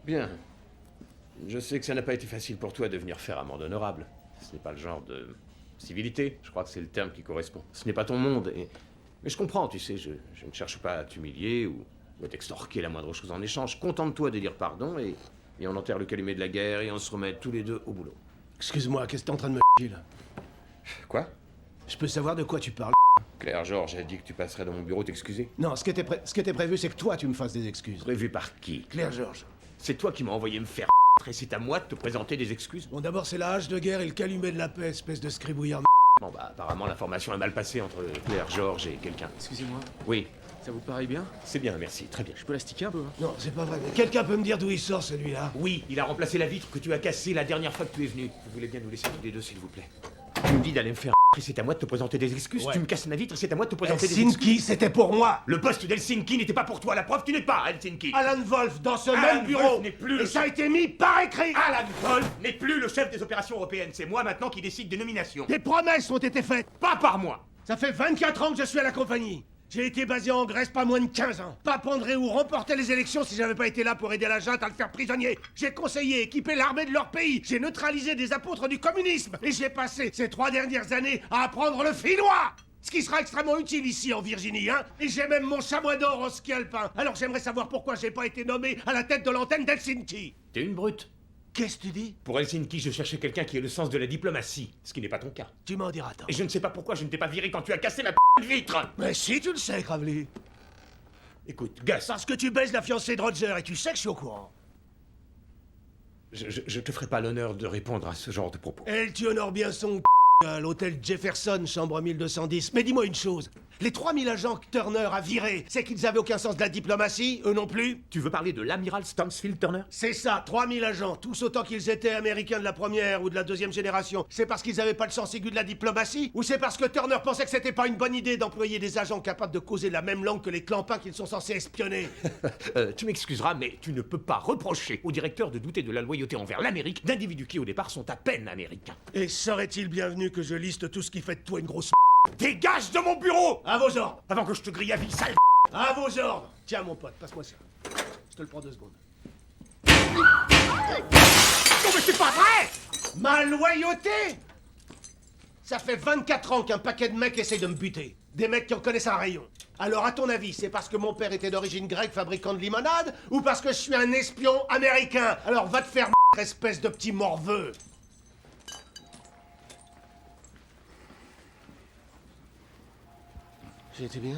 Bien. Je sais que ça n'a pas été facile pour toi de venir faire amende honorable. Ce n'est pas le genre de civilité, je crois que c'est le terme qui correspond. Ce n'est pas ton monde, mais je comprends, tu sais, je ne cherche pas à t'humilier ou à t'extorquer la moindre chose en échange. Contente-toi de dire pardon et on enterre le calumet de la guerre et on se remet tous les deux au boulot. Excuse-moi, qu'est-ce que t'es en train de me chier, là? Quoi? Je peux savoir de quoi tu parles? Claire Georges a dit que tu passerais dans mon bureau t'excuser. Non, ce qui était prévu, c'est que toi, tu me fasses des excuses. Prévu par qui? Claire Georges. C'est toi qui m'as envoyé me faire et c'est à moi de te présenter des excuses. Bon, d'abord, c'est la hache de guerre et le calumet de la paix, espèce de scribouillard. Bon bah, apparemment l'information est mal passée entre Claire Georges et quelqu'un. Excusez-moi, Oui, ça vous paraît bien? c'est bien, merci, très bien. Je peux l'astiquer un peu, hein? Non, c'est pas vrai. Mais quelqu'un peut me dire d'où il sort, celui-là? Oui, il a remplacé la vitre que tu as cassée la dernière fois que tu es venu. Vous voulez bien nous laisser tous les deux, s'il vous plaît. Tu me dis d'aller me faire et c'est à moi de te présenter des excuses. Ouais. Tu me casses ma vitre et c'est à moi de te présenter des excuses. Helsinki, c'était pour moi! Le poste d'Helsinki n'était pas pour toi. La preuve, tu n'es pas à Helsinki. Alan Wolf, dans ce Alan même bureau! Wolf n'est plus le Et ça a été mis par écrit! Alan Wolf n'est plus le chef des opérations européennes. C'est moi maintenant qui décide des nominations. Des promesses ont été faites! Pas par moi. Ça fait 24 ans que je suis à la compagnie. J'ai été basé en Grèce pas moins de 15 ans. Papandréou remportait les élections si j'avais pas été là pour aider la junte à le faire prisonnier. J'ai conseillé, équipé l'armée de leur pays. J'ai neutralisé des apôtres du communisme. Et j'ai passé ces 3 dernières années à apprendre le finnois. Ce qui sera extrêmement utile ici en Virginie, hein. Et j'ai même mon chamois d'or en ski alpin. Alors j'aimerais savoir pourquoi j'ai pas été nommé à la tête de l'antenne d'Helsinki. T'es une brute. Qu'est-ce que tu dis? Pour Helsinki, je cherchais quelqu'un qui ait le sens de la diplomatie, ce qui n'est pas ton cas. Tu m'en diras tant. Et je ne sais pas pourquoi je ne t'ai pas viré quand tu as cassé ma vitre. Mais si tu le sais, Kravli. Écoute, Gus, Parce que tu baises la fiancée de Roger et tu sais que je suis au courant. je te ferai pas l'honneur de répondre à ce genre de propos. Elle, tu honores bien son à l'hôtel Jefferson, chambre 1210. Mais dis-moi une chose. Les 3000 agents que Turner a virés, c'est qu'ils avaient aucun sens de la diplomatie, eux non plus? Tu veux parler de l'amiral Stansfield Turner? C'est ça, 3000 agents, tous autant qu'ils étaient américains de la première ou de la deuxième génération. C'est parce qu'ils avaient pas le sens aigu de la diplomatie? Ou c'est parce que Turner pensait que c'était pas une bonne idée d'employer des agents capables de causer la même langue que les clampins qu'ils sont censés espionner? Tu m'excuseras, mais tu ne peux pas reprocher au directeur de douter de la loyauté envers l'Amérique d'individus qui au départ sont à peine américains. Et serait-il bienvenu que je liste tout ce qui fait de toi une grosse Dégage de mon bureau! À vos ordres! Avant que je te grille à vie, sale. À vos ordres! Tiens, mon pote, passe-moi ça. Je te le prends 2 secondes. Non mais c'est pas vrai! Ma loyauté! Ça fait 24 ans qu'un paquet de mecs essaye de me buter. Des mecs qui en connaissent un rayon. Alors, à ton avis, c'est parce que mon père était d'origine grecque, fabricant de limonade, ou parce que je suis un espion américain? Alors, va te faire espèce de petit morveux! J'ai été bien?